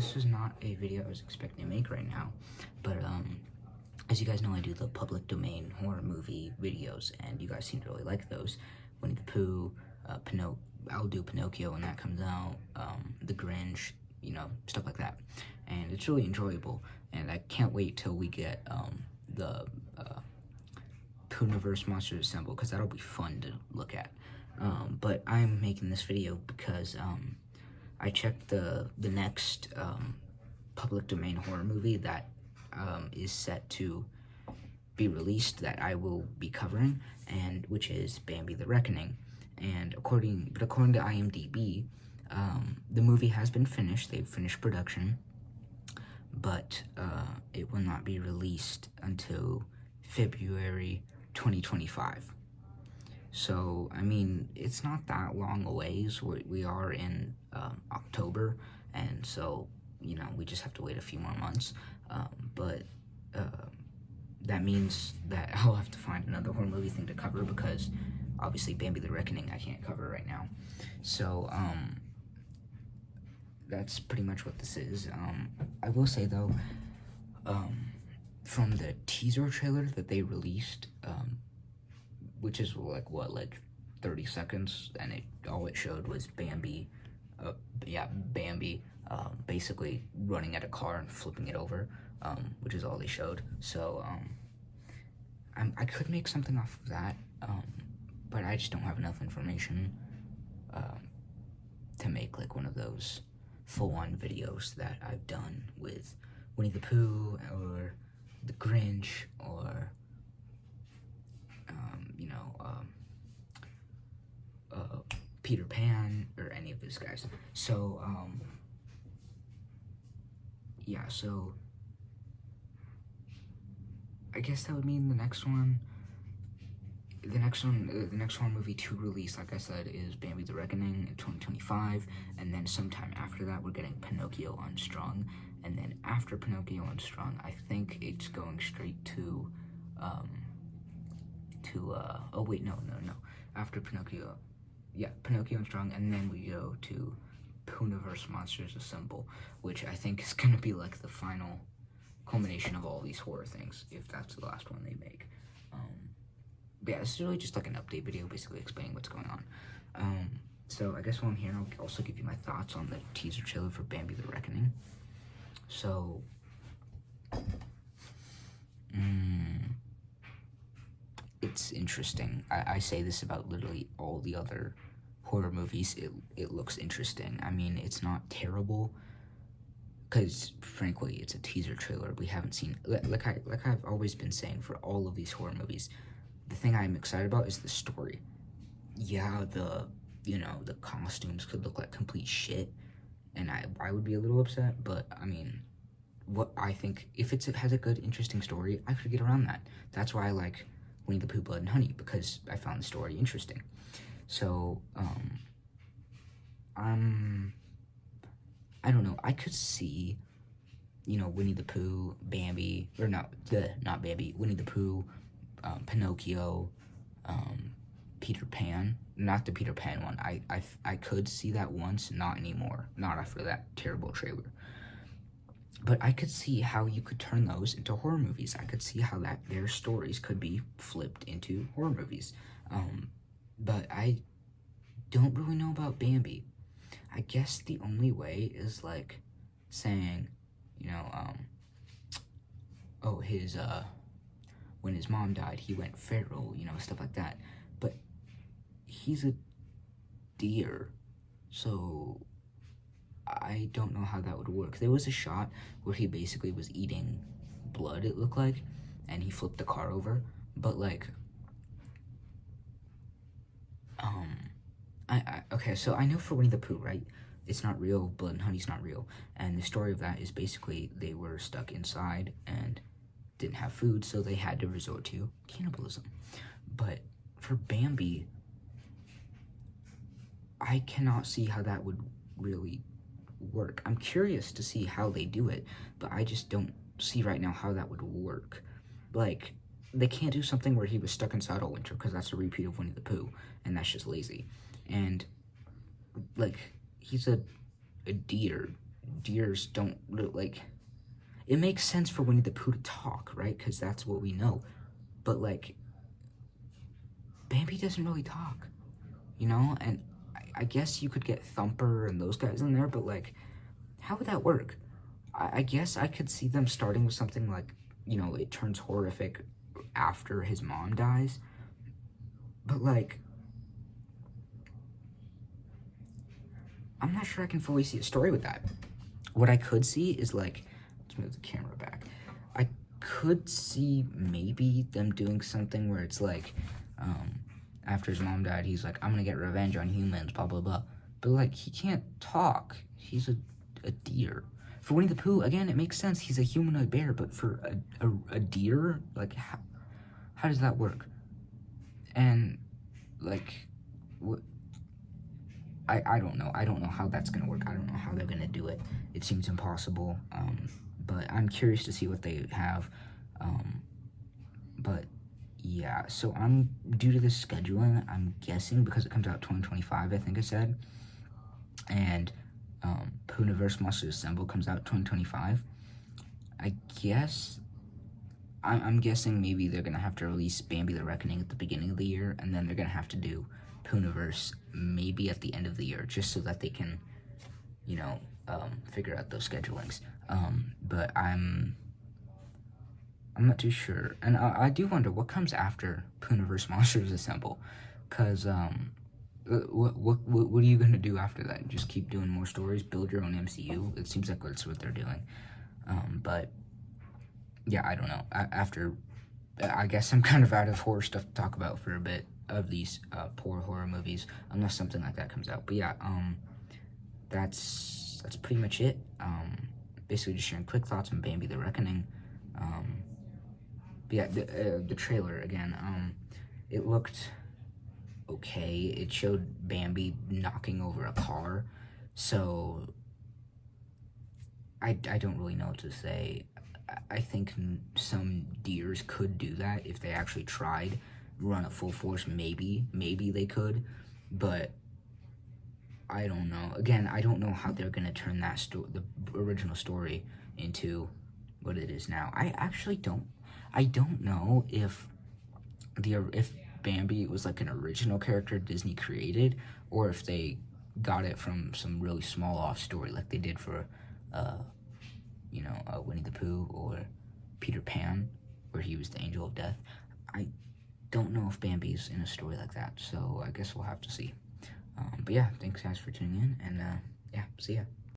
this was not a video I was expecting to make right now, but as you guys know, I do the public domain horror movie videos, and you guys seem to really like those. Winnie the Pooh, I'll do Pinocchio when that comes out, The Grinch, you know, stuff like that. And it's really enjoyable, and I can't wait till we get the Pooniverse Monsters Assemble, because that'll be fun to look at. But I'm making this video because I checked the next public domain horror movie that is set to be released that I will be covering, and which is Bambi the Reckoning. And according to IMDb, the movie has been finished. They've finished production, but it will not be released until February 2025. So, I mean, it's not that long a ways. We are in October, and so, you know, we just have to wait a few more months. But that means that I'll have to find another horror movie thing to cover, because obviously Bambi the Reckoning I can't cover right now. So, that's pretty much what this is. I will say, though, from the teaser trailer that they released, which is like 30 seconds, and all it showed was Bambi, basically running at a car and flipping it over, which is all they showed. So, I could make something off of that, but I just don't have enough information, to make like one of those full-on videos that I've done with Winnie the Pooh, or The Grinch, or Peter Pan, or any of those guys. So, yeah, so I guess that would mean the next one movie to release, like I said, is Bambi the Reckoning in 2025, and then sometime after that we're getting Pinocchio Unstrung, and then after Pinocchio Unstrung, I think it's going straight to after Pinocchio, Pinocchio Unstrung, and then we go to Pooniverse Monsters Assemble, which I think is gonna be like the final culmination of all these horror things, if that's the last one they make. But yeah, this is really just like an update video, basically explaining what's going on. So I guess while I'm here, I'll also give you my thoughts on the teaser trailer for Bambi the Reckoning. So, it's interesting. I say this about literally all the other horror movies. It looks interesting. I mean, it's not terrible, because frankly, it's a teaser trailer. We haven't seen, like I've always been saying for all of these horror movies, the thing I'm excited about is the story. Yeah, the costumes could look like complete shit, and I would be a little upset, but I mean, what I think, if it has a good, interesting story, I could get around that. That's why I like Winnie the Pooh, Blood and Honey, because I found the story interesting. So, I don't know, I could see, Winnie the Pooh, Bambi, or not Bambi, Winnie the Pooh, Pinocchio, Peter Pan, not the Peter Pan one. I could see that once, not anymore, not after that terrible trailer. But I could see how you could turn those into horror movies. I could see how their stories could be flipped into horror movies. But I don't really know about Bambi. I guess the only way is like saying, when his mom died, he went feral, stuff like that. But he's a deer, so I don't know how that would work. There was a shot where he basically was eating blood, it looked like, and he flipped the car over, but like, okay, so I know for Winnie the Pooh, right, it's not real, Blood and Honey's not real, and the story of that is basically they were stuck inside and didn't have food, so they had to resort to cannibalism. But for Bambi, I cannot see how that would really work. I'm curious to see how they do it, but I just don't see right now how that would work. Like, they can't do something where he was stuck inside all winter, because that's a repeat of Winnie the Pooh, and that's just lazy. And, like, he's a deer, deers don't, like, it makes sense for Winnie the Pooh to talk, right? Because that's what we know. But, like, Bambi doesn't really talk, you know? And I guess you could get Thumper and those guys in there, but, like, how would that work? I guess I could see them starting with something like, you know, it turns horrific after his mom dies. But, like, I'm not sure I can fully see a story with that. What I could see is, like, let's move the camera back. I could see maybe them doing something where it's like, after his mom died, he's like, I'm gonna get revenge on humans, blah, blah, blah. But, like, he can't talk. He's a deer. For Winnie the Pooh, again, it makes sense. He's a humanoid bear, but for a deer, like, how does that work? And, like, what? I don't know. I don't know how that's gonna work. I don't know how they're gonna do it. It seems impossible. But I'm curious to see what they have. But yeah, so I'm due to this scheduling. I'm guessing because it comes out 2025. I think I said, and Pooniverse Monsters Assemble comes out 2025. I guess. I'm guessing maybe they're gonna have to release Bambi the Reckoning at the beginning of the year, and then they're gonna have to do Pooniverse maybe at the end of the year, just so that they can, you know, figure out those schedulings. But I'm not too sure, and I do wonder what comes after Pooniverse Monsters Assemble, cause what are you gonna do after that? Just keep doing more stories, build your own MCU? It seems like that's what they're doing. But yeah, I don't know. I guess I'm kind of out of horror stuff to talk about for a bit of these poor horror movies, unless something like that comes out. But yeah, that's pretty much it. Basically just sharing quick thoughts on Bambi the Reckoning. But yeah, the trailer again. It looked okay. It showed Bambi knocking over a car, so I don't really know what to say. I think some deers could do that if they actually tried, run at full force. Maybe they could, but I don't know. Again, I don't know how they're gonna turn that the original story into what it is now. I actually don't. I don't know if Bambi was like an original character Disney created, or if they got it from some really small off story like they did for Winnie the Pooh or Peter Pan, where he was the angel of death. I don't know if Bambi's in a story like that, so I guess we'll have to see. But yeah, thanks guys for tuning in, and yeah, see ya.